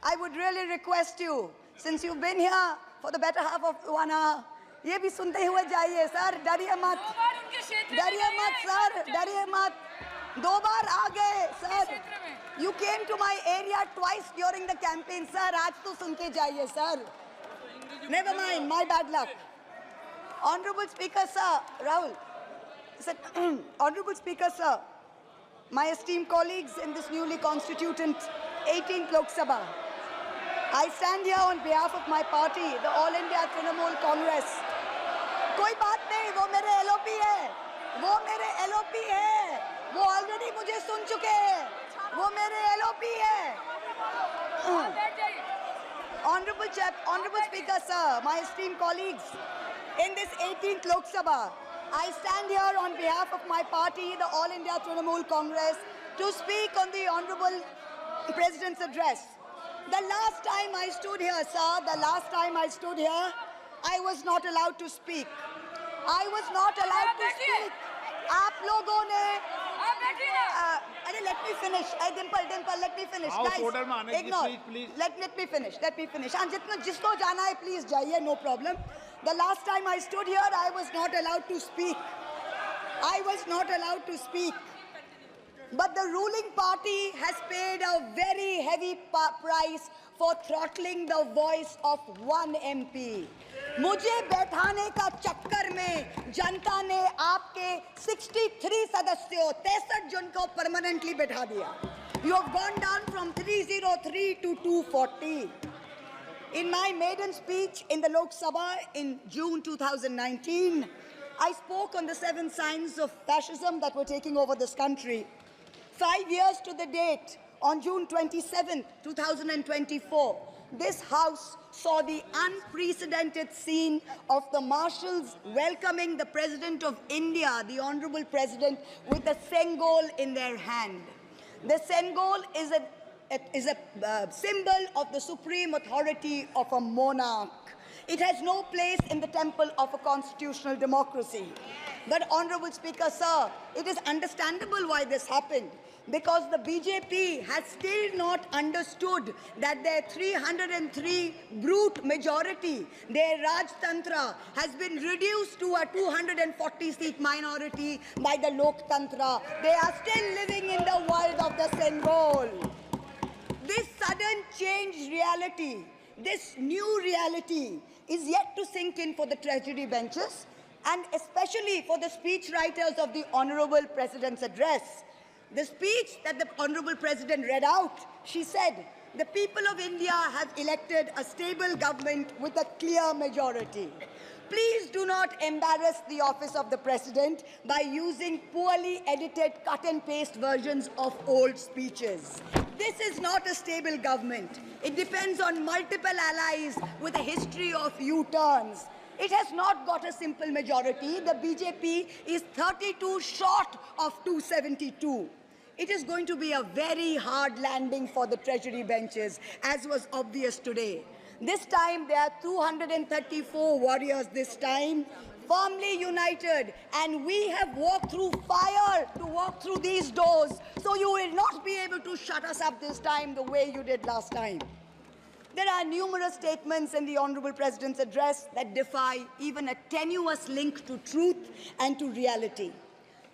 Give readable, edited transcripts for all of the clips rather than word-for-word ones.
I would really request you, since you've been here for the better half of 1 hour, ये भी सुनते हुए जाइए सर, डरिए मत, सर, डरिए मत, 2 बार आ गए sir, you came to my area twice during the campaign, sir, आज तो सुन के जाइए sir, never mind, my bad luck. Honorable Speaker sir, Rahul, sir, Honorable Speaker sir, my esteemed colleagues in this newly constituted 18th Lok Sabha, I stand here on behalf of my party, the All India Trinamool Congress. कोई बात नहीं, वो मेरे LOP है, वो मेरे LOP है, वो already मुझे सुन चुके हैं, वो मेरे LOP है. Honorable Speaker sir, my esteemed colleagues, in this 18th Lok Sabha, I stand here on behalf of my party, the All India Trinamool Congress, to speak on the Honorable President's address. The last time I stood here, sir, I was not allowed to speak. I was not allowed to speak. आप लोगों ने अरे let me finish. Dimple, let me finish. Guys, ignore. Let me finish. हाँ, जिसको जाना है, please जाइए, no problem. The last time I stood here, I was not allowed to speak. But the ruling party has paid a very heavy price for throttling the voice of one MP. मुझे बैठाने का चक्कर में जनता ने आपके 63 सदस्यों 63 जन को परमानेंटली बैठा दिया. You have gone down from 303 to 240. In my maiden speech in the Lok Sabha in June 2019, I spoke on the 7 signs of fascism that were taking over this country. 5 years to the date, on June 27, 2024, this House saw the unprecedented scene of the marshals welcoming the President of India, the Honorable President, with a Sengol in their hand. The Sengol is a symbol of the supreme authority of a monarch. It has no place in the temple of a constitutional democracy. But, Honorable Speaker, sir, it is understandable why this happened. Because the BJP has still not understood that their 303 brute majority, their Rajtantra, has been reduced to a 240-seat minority by the Loktantra. They are still living in the world of the Sengol. This sudden changed reality, this new reality, is yet to sink in for the treasury benches and especially for the speechwriters of the Honorable President's address. The speech that the Honorable President read out, she said, the people of India have elected a stable government with a clear majority. Please do not embarrass the office of the President by using poorly edited cut and paste versions of old speeches. This is not a stable government. It depends on multiple allies with a history of U-turns. It has not got a simple majority. The BJP is 32 short of 272. It is going to be a very hard landing for the treasury benches, as was obvious today. This time, there are 234 warriors this time, firmly united, and we have walked through fire to walk through these doors, so you will not be able to shut us up this time the way you did last time. There are numerous statements in the Honorable President's address that defy even a tenuous link to truth and to reality.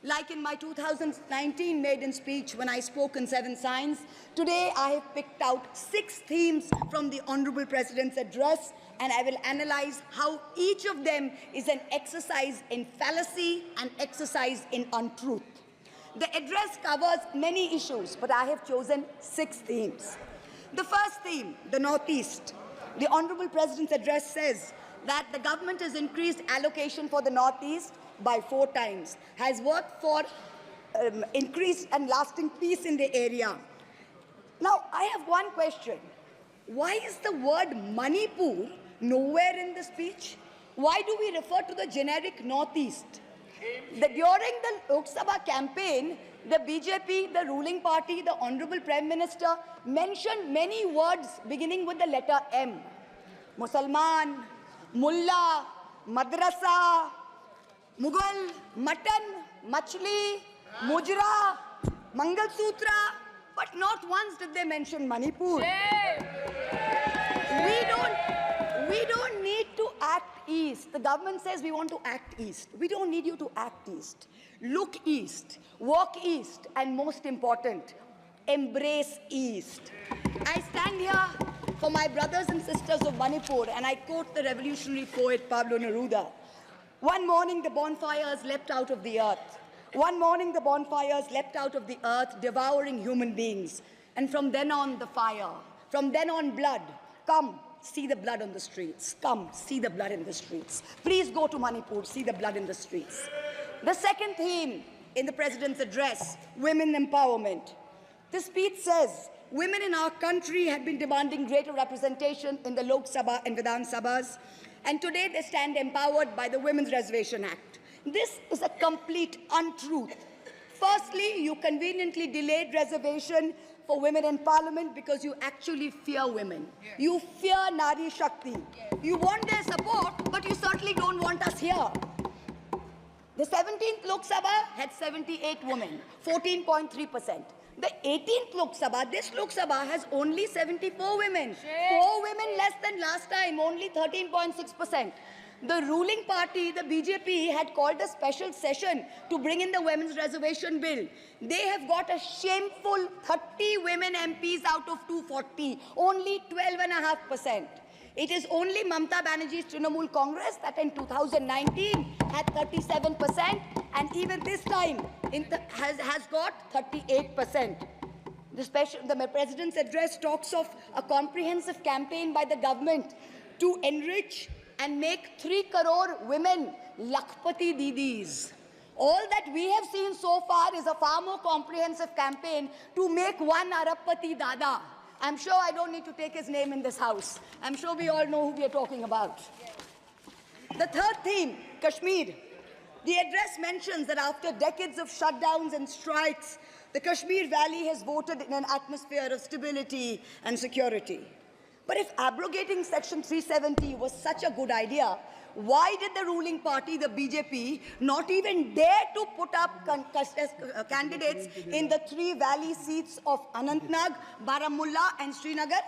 Like in my 2019 maiden speech when I spoke on 7 signs, today I have picked out 6 themes from the Honorable President's address, and I will analyze how each of them is an exercise in fallacy and exercise in untruth. The address covers many issues, but I have chosen 6 themes. The first theme, the Northeast. The Honorable President's address says that the government has increased allocation for the Northeast by 4 times, has worked for increased and lasting peace in the area. Now, I have one question. Why is the word Manipur nowhere in the speech? Why do we refer to the generic Northeast? During the Lok Sabha campaign, the BJP, the ruling party, the Honorable Prime Minister mentioned many words beginning with the letter M. Musalman, Mullah, Madrasa, Mughal, Mutton, Machli, Mujra, Mangal Sutra, but not once did they mention Manipur. the government says we want to act east. We don't need you to act east. Look east, walk east, and most important, embrace east. I stand here for my brothers and sisters of Manipur, and I quote the revolutionary poet Pablo Neruda. One morning the bonfires leapt out of the earth. One morning the bonfires leapt out of the earth, devouring human beings. And from then on the fire, from then on blood. Come, see the blood on the streets. Come, see the blood in the streets. Please go to Manipur, see the blood in the streets. The second theme in the President's address, women empowerment. The speech says, women in our country have been demanding greater representation in the Lok Sabha and Vidhan Sabhas, and today they stand empowered by the Women's Reservation Act. This is a complete untruth. Firstly, you conveniently delayed reservation for women in parliament because you actually fear women. You fear Nari Shakti. You want their support, but you certainly don't want us here. The 17th Lok Sabha had 78 women, 14.3%. The 18th Lok Sabha, this Lok Sabha has only 74 women. 4 women less than last time, only 13.6%. The ruling party, the BJP, had called a special session to bring in the Women's Reservation Bill. They have got a shameful 30 women MPs out of 240, only 12.5%. It is only Mamata Banerjee's Trinamool Congress that in 2019 had 37%, and even this time has got 38%. The President's address talks of a comprehensive campaign by the government to enrich and make 3 crore women Lakhpati Didis. All that we have seen so far is a far more comprehensive campaign to make 1 Arabpati Dada. I'm sure I don't need to take his name in this house. I'm sure we all know who we are talking about. The third theme, Kashmir. The address mentions that after decades of shutdowns and strikes, the Kashmir Valley has voted in an atmosphere of stability and security. But if abrogating Section 370 was such a good idea, why did the ruling party, the BJP, not even dare to put up candidates in the 3 valley seats of Anantnag, Baramulla and Srinagar?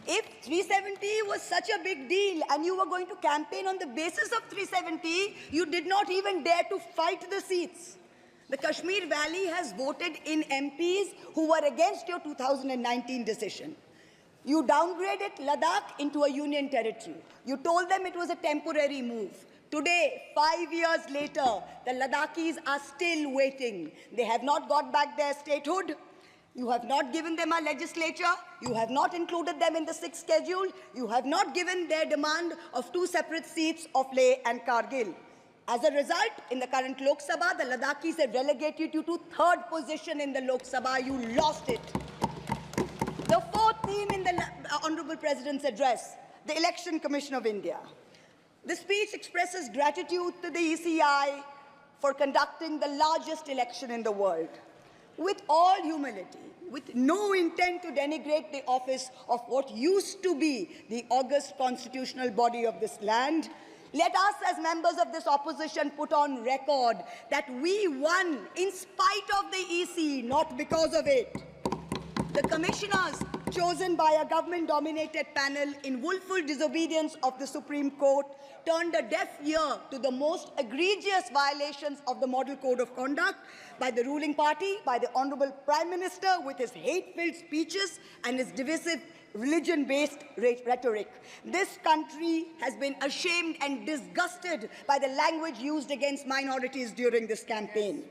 If 370 was such a big deal and you were going to campaign on the basis of 370, you did not even dare to fight the seats. The Kashmir Valley has voted in MPs who were against your 2019 decision. You downgraded Ladakh into a union territory. You told them it was a temporary move. Today, 5 years later, the Ladakhis are still waiting. They have not got back their statehood. You have not given them a legislature. You have not included them in the 6th schedule. You have not given their demand of 2 separate seats of Leh and Kargil. As a result, in the current Lok Sabha, the Ladakhis have relegated you to 3rd position in the Lok Sabha. You lost it. The 4th theme in the Honorable President's address, the Election Commission of India. The speech expresses gratitude to the ECI for conducting the largest election in the world. With all humility, with no intent to denigrate the office of what used to be the august constitutional body of this land, let us as members of this opposition put on record that we won in spite of the EC, not because of it. The commissioners chosen by a government-dominated panel in willful disobedience of the Supreme Court turned a deaf ear to the most egregious violations of the Model Code of Conduct by the ruling party, by the Honorable Prime Minister with his hate-filled speeches and his divisive religion-based rhetoric. This country has been ashamed and disgusted by the language used against minorities during this campaign.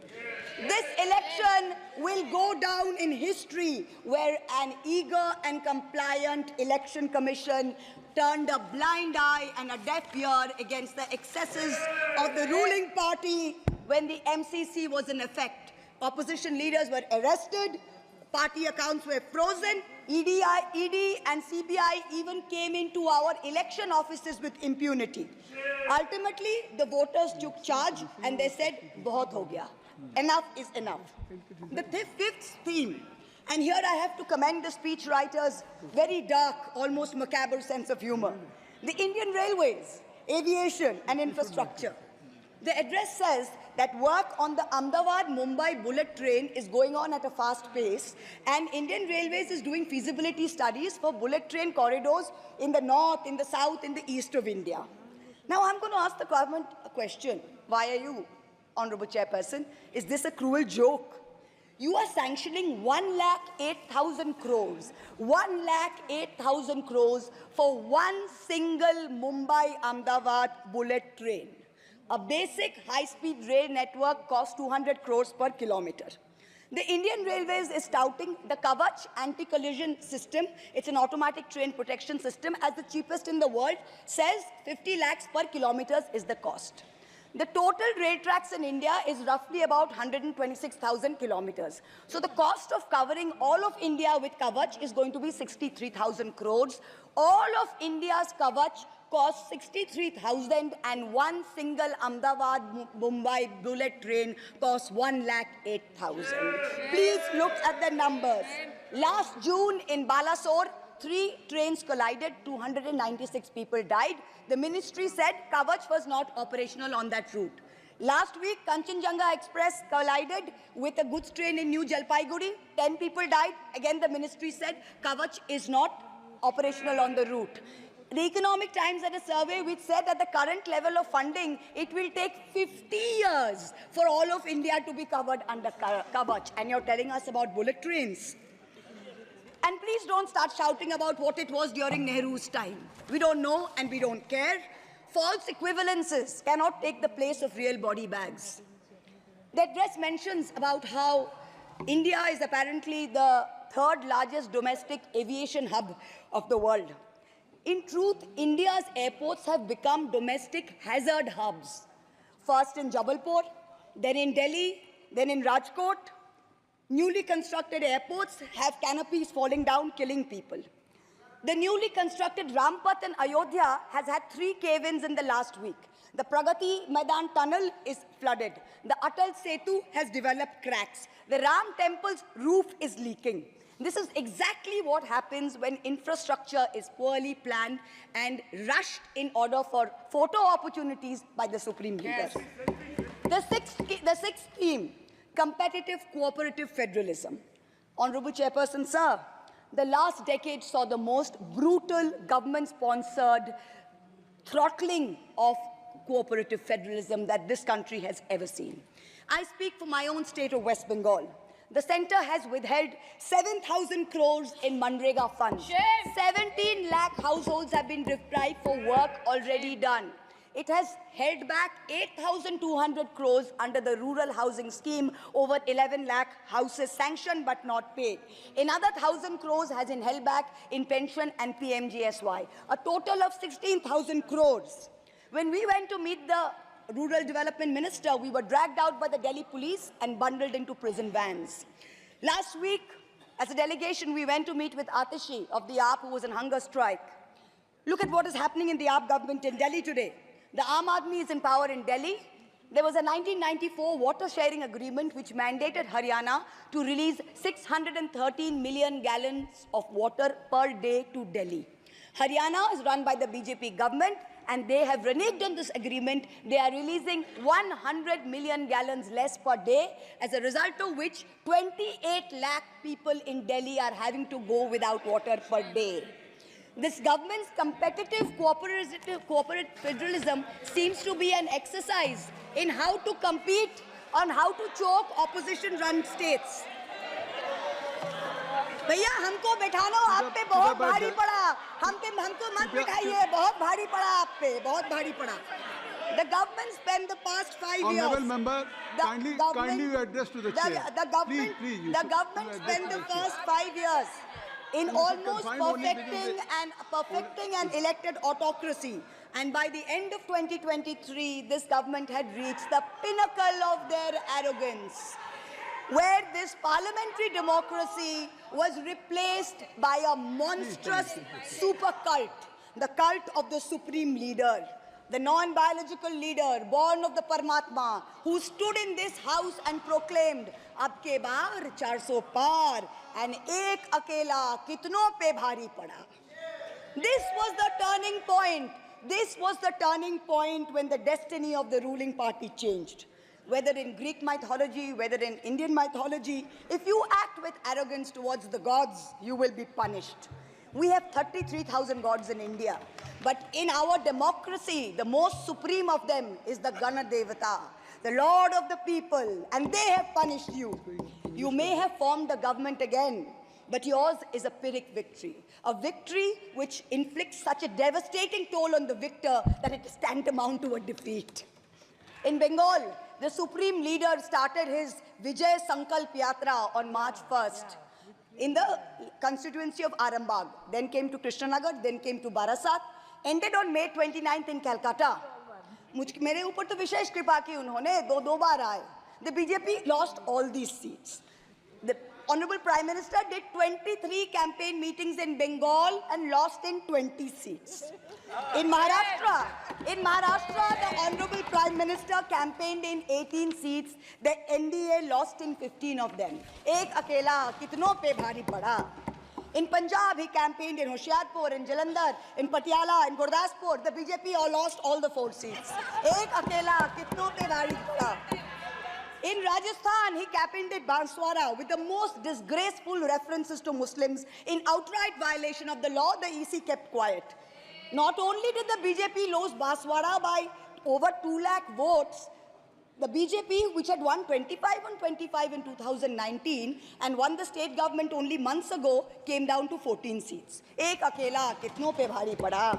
This election will go down in history where an eager and compliant election commission turned a blind eye and a deaf ear against the excesses of the ruling party when the MCC was in effect. Opposition leaders were arrested, party accounts were frozen, ED and CBI even came into our election offices with impunity. Ultimately, the voters took charge and they said, "Bahut ho gaya." Enough is enough. The 5th theme, and here I have to commend the speechwriter's very dark, almost macabre sense of humor. The Indian Railways, aviation and infrastructure. The address says that work on the Ahmedabad-Mumbai bullet train is going on at a fast pace, and Indian Railways is doing feasibility studies for bullet train corridors in the north, in the south, in the east of India. Now I'm going to ask the government a question. Why are you, Honorable Chairperson? Is this a cruel joke? You are sanctioning 1,08,000 crores, 1,08,000 crores for one single Mumbai-Ahmedabad bullet train. A basic high-speed rail network costs 200 crores per kilometer. The Indian Railways is touting the Kavach anti-collision system. It's an automatic train protection system as the cheapest in the world, says 50 lakhs per kilometer is the cost. The total rail tracks in India is roughly about 126,000 kilometers. So the cost of covering all of India with Kavach is going to be 63,000 crores. All of India's Kavach costs 63,000 and one single Ahmedabad-Mumbai bullet train costs 1,08,000. Please look at the numbers. Last June in Balasore, 3 trains collided, 296 people died. The ministry said Kavach was not operational on that route. Last week, Kanchenjunga Express collided with a goods train in New Jalpaiguri. 10 people died. Again, the ministry said Kavach is not operational on the route. The Economic Times had a survey which said at the current level of funding, it will take 50 years for all of India to be covered under Kavach. And you're telling us about bullet trains. And please don't start shouting about what it was during Nehru's time. We don't know and we don't care. False equivalences cannot take the place of real body bags. The address mentions about how India is apparently the 3rd largest domestic aviation hub of the world. In truth, India's airports have become domestic hazard hubs. First in Jabalpur, then in Delhi, then in Rajkot. Newly constructed airports have canopies falling down, killing people. The newly constructed Rampath in Ayodhya has had 3 cave-ins in the last week. The Pragati Maidan tunnel is flooded. The Atal Setu has developed cracks. The Ram temple's roof is leaking. This is exactly what happens when infrastructure is poorly planned and rushed in order for photo opportunities by the Supreme Leader. The sixth theme, competitive cooperative federalism. Honorable Chairperson, sir, the last decade saw the most brutal government-sponsored throttling of cooperative federalism that this country has ever seen. I speak for my own state of West Bengal. The centre has withheld 7,000 crores in Manrega funds. 17 lakh households have been deprived for work already done. It has held back 8,200 crores under the rural housing scheme, over 11 lakh houses sanctioned but not paid. Another 1,000 crores has been held back in pension and PMGSY. A total of 16,000 crores. When we went to meet the Rural Development Minister, we were dragged out by the Delhi police and bundled into prison vans. Last week, as a delegation, we went to meet with Atishi of the AAP, who was on hunger strike. Look at what is happening in the AAP government in Delhi today. The Aam Aadmi is in power in Delhi. There was a 1994 water sharing agreement which mandated Haryana to release 613 million gallons of water per day to Delhi. Haryana is run by the BJP government, and they have reneged on this agreement. They are releasing 100 million gallons less per day, as a result of which 28 lakh people in Delhi are having to go without water per day. This government's competitive cooperative federalism seems to be an exercise in how to compete on how to choke opposition-run states. भैया हमको बैठाना आप पे बहुत भारी पड़ा, हमको मत बिठाइए, बहुत भारी पड़ा आप पे, बहुत भारी पड़ा. The government spent the past 5 years. Honourable member, kindly you address to the chair. The government spent the first 5 years in almost perfecting an elected autocracy. And by the end of 2023, this government had reached the pinnacle of their arrogance, where this parliamentary democracy was replaced by a monstrous super cult, the cult of the supreme leader, the non-biological leader, born of the Paramatma, who stood in this house and proclaimed, "Ab ke baar 400 par, and ek akela kitno pe bhari pada." This was the turning point. This was the turning point when the destiny of the ruling party changed. Whether in Greek mythology, whether in Indian mythology, if you act with arrogance towards the gods, you will be punished. We have 33,000 gods in India. But in our democracy, the most supreme of them is the Ganadevata, the Lord of the people, and they have punished you. You may have formed the government again, but yours is a Pyrrhic victory. A victory which inflicts such a devastating toll on the victor that it is tantamount to a defeat. In Bengal, the supreme leader started his Vijay Sankalp Yatra on March 1st in the constituency of Arambagh, then came to Krishnanagar, then came to Barasat, ended on May 29th in Calcutta. मेरे ऊपर तो विशेष कृपा की उन्होंने दो बार आए. The BJP lost all these seats. The Honorable Prime Minister did 23 campaign meetings in Bengal and lost in 20 seats. In Maharashtra, the Honorable Prime Minister campaigned in 18 seats. The NDA lost in 15 of them. एक अकेला कितनों पे भारी पड़ा. In Punjab, he campaigned in Hoshiarpur, in Jalandhar, in Patiala, in Gurdaspur. The BJP all lost all the 4 seats. एक अकेला कितनों पे भारी पड़ा. In Rajasthan, he campaigned at Banswara with the most disgraceful references to Muslims. In outright violation of the law, the EC kept quiet. Not only did the BJP lose Banswara by over 2 lakh votes, the BJP, which had won 25 on 25 in 2019 and won the state government only months ago, came down to 14 seats. Ek akela kitno pe bhari pada.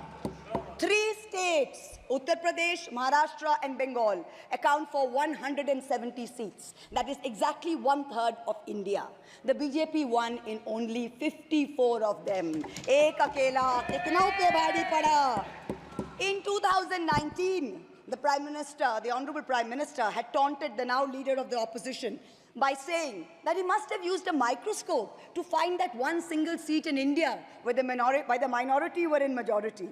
3 states, Uttar Pradesh, Maharashtra and Bengal, account for 170 seats. That is exactly 1/3 of India. The BJP won in only 54 of them. Ek akela kitno pe bhari pada. In 2019, the Prime Minister, the Honorable Prime Minister, had taunted the now leader of the opposition by saying that he must have used a microscope to find that one single seat in India where the minority were in majority.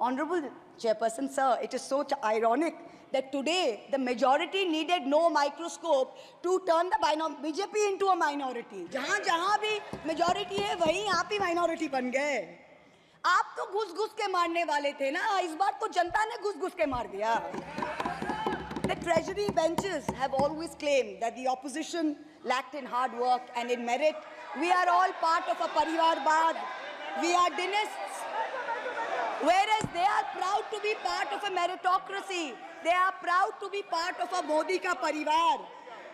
Honorable Chairperson, sir, it is so ironic that today the majority needed no microscope to turn the BJP into a minority. जहाँ भी majority है, वहीं आप ही minority बन गए. आप तो घुस-घुस के मारने वाले थे ना, इस बार तो जनता ने घुस-घुस के मार दिया. The treasury benches have always claimed that the opposition lacked in hard work and in merit. We are all part of a Parivarvad. We are dynasts. Whereas they are proud to be part of a meritocracy. They are proud to be part of a Modi ka parivar.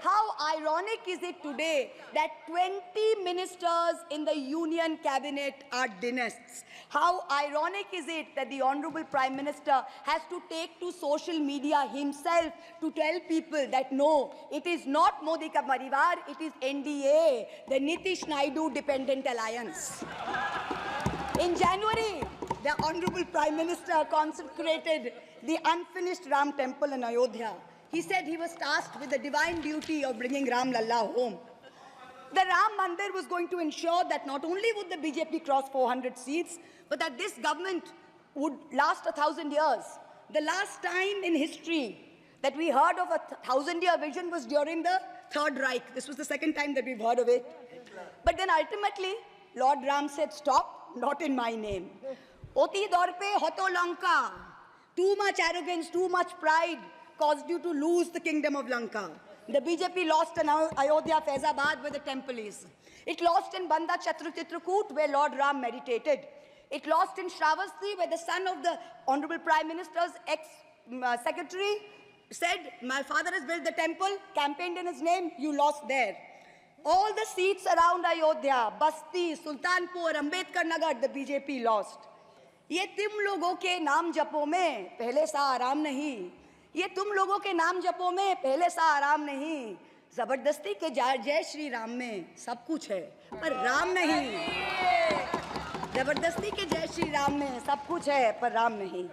How ironic is it today that 20 ministers in the union cabinet are dynasts? How ironic is it that the Honorable Prime Minister has to take to social media himself to tell people that no, it is not Modi ka parivar, it is NDA, the Nitish Naidu Dependent Alliance. In January, the Honorable Prime Minister consecrated the unfinished Ram temple in Ayodhya. He said he was tasked with the divine duty of bringing Ram Lalla home. The Ram Mandir was going to ensure that not only would the BJP cross 400 seats, but that this government would last 1,000 years. The last time in history that we heard of a 1,000-year vision was during the Third Reich. This was the second time that we've heard of it. But then ultimately, Lord Ram said, stop, not in my name. Oti dorpe hoto Lanka. Too much arrogance, too much pride caused you to lose the kingdom of Lanka. The BJP lost in Ayodhya, Faizabad, where the temple is. It lost in Banda Chitrakoot, where Lord Ram meditated. It lost in Shravasti, where the son of the Honorable Prime Minister's ex-secretary said, my father has built the temple, campaigned in his name, you lost there. All the seats around Ayodhya, Basti, Sultanpur, Ambedkar Nagar, the BJP lost. ये तुम लोगों के नाम जपों में पहले सा आराम नहीं. ये तुम लोगों के नाम जपों में पहले सा आराम नहीं. जबरदस्ती के जय श्री राम में सब कुछ है पर राम नहीं. जबरदस्ती के जय श्री राम में सब कुछ है पर राम नहीं.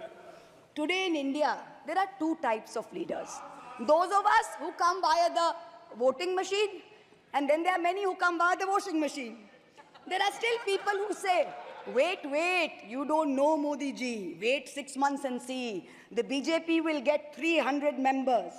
Today in India, there are 2 types of leaders. Those of us who come via the voting machine, and then there are many who come via the washing machine. There are still people who say, wait, you don't know Modi ji. Wait 6 months and see. The BJP will get 300 members.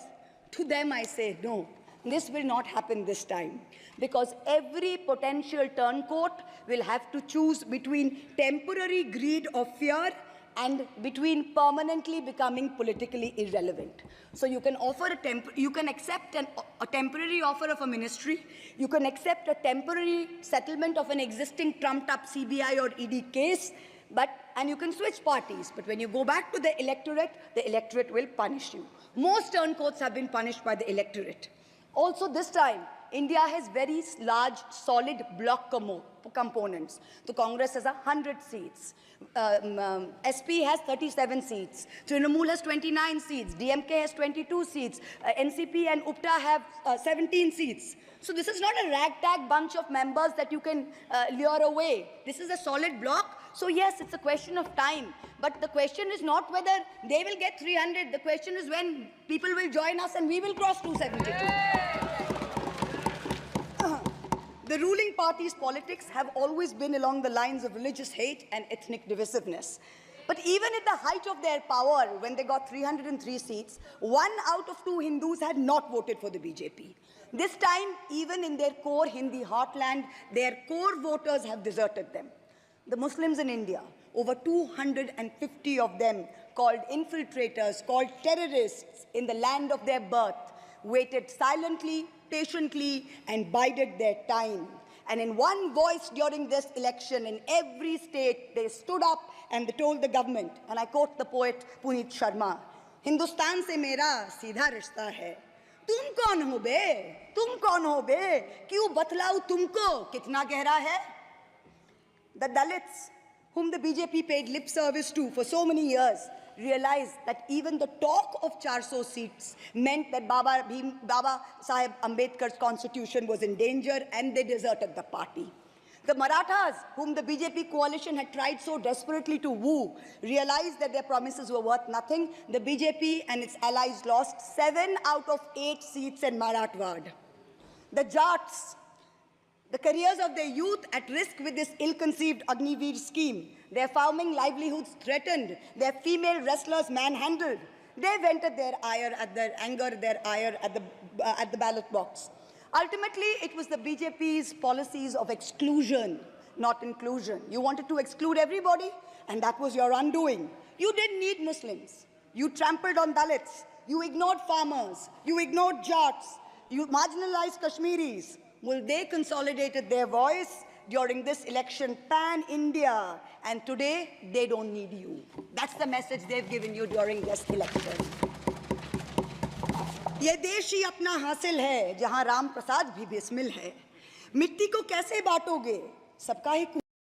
To them I say, no, this will not happen this time. Because every potential turncoat will have to choose between temporary greed of fear and between permanently becoming politically irrelevant. So you can offer you can accept a temporary offer of a ministry, you can accept a temporary settlement of an existing trumped-up CBI or ED case, and you can switch parties. But when you go back to the electorate will punish you. Most turncoats have been punished by the electorate. Also this time, India has very large, solid bloc components. The Congress has 100 seats. SP has 37 seats. Trinamool has 29 seats. DMK has 22 seats. NCP and UPTA have 17 seats. So this is not a ragtag bunch of members that you can lure away. This is a solid bloc. So yes, it's a question of time. But the question is not whether they will get 300. The question is when people will join us and we will cross 272. The ruling party's politics have always been along the lines of religious hate and ethnic divisiveness. But even at the height of their power, when they got 303 seats, 1 out of 2 Hindus had not voted for the BJP. This time, even in their core Hindi heartland, their core voters have deserted them. The Muslims in India, over 250 of them, called infiltrators, called terrorists in the land of their birth, waited silently, patiently, and bided their time. And in one voice during this election, in every state, they stood up and they told the government, and I quote the poet Puneet Sharma, "Hindustan se mera seedha rishta hai. Tum kaun ho be? Tum kaun ho be? Kyun batlau tumko kitna gehra hai?" The Dalits, whom the BJP paid lip service to for so many years, realized that even the talk of 400 seats meant that Baba Sahib Ambedkar's constitution was in danger, and they deserted the party. The Marathas, whom the BJP coalition had tried so desperately to woo, realized that their promises were worth nothing. The BJP and its allies lost 7 out of 8 seats in Marathwad. The Jats, the careers of their youth at risk with this ill-conceived Agniveer scheme, their farming livelihoods threatened, their female wrestlers manhandled. They vented their ire at the ballot box. Ultimately, it was the BJP's policies of exclusion, not inclusion. You wanted to exclude everybody, and that was your undoing. You didn't need Muslims. You trampled on Dalits. You ignored farmers. You ignored Jats. You marginalized Kashmiris. Well, they consolidated their voice during this election pan-India, and today they don't need you. That's the message they've given you during this election. ये देश ही अपना हासिल है, जहां राम प्रसाद भी बिस्मिल है. मिट्टी को कैसे बांटोगे? सबका ही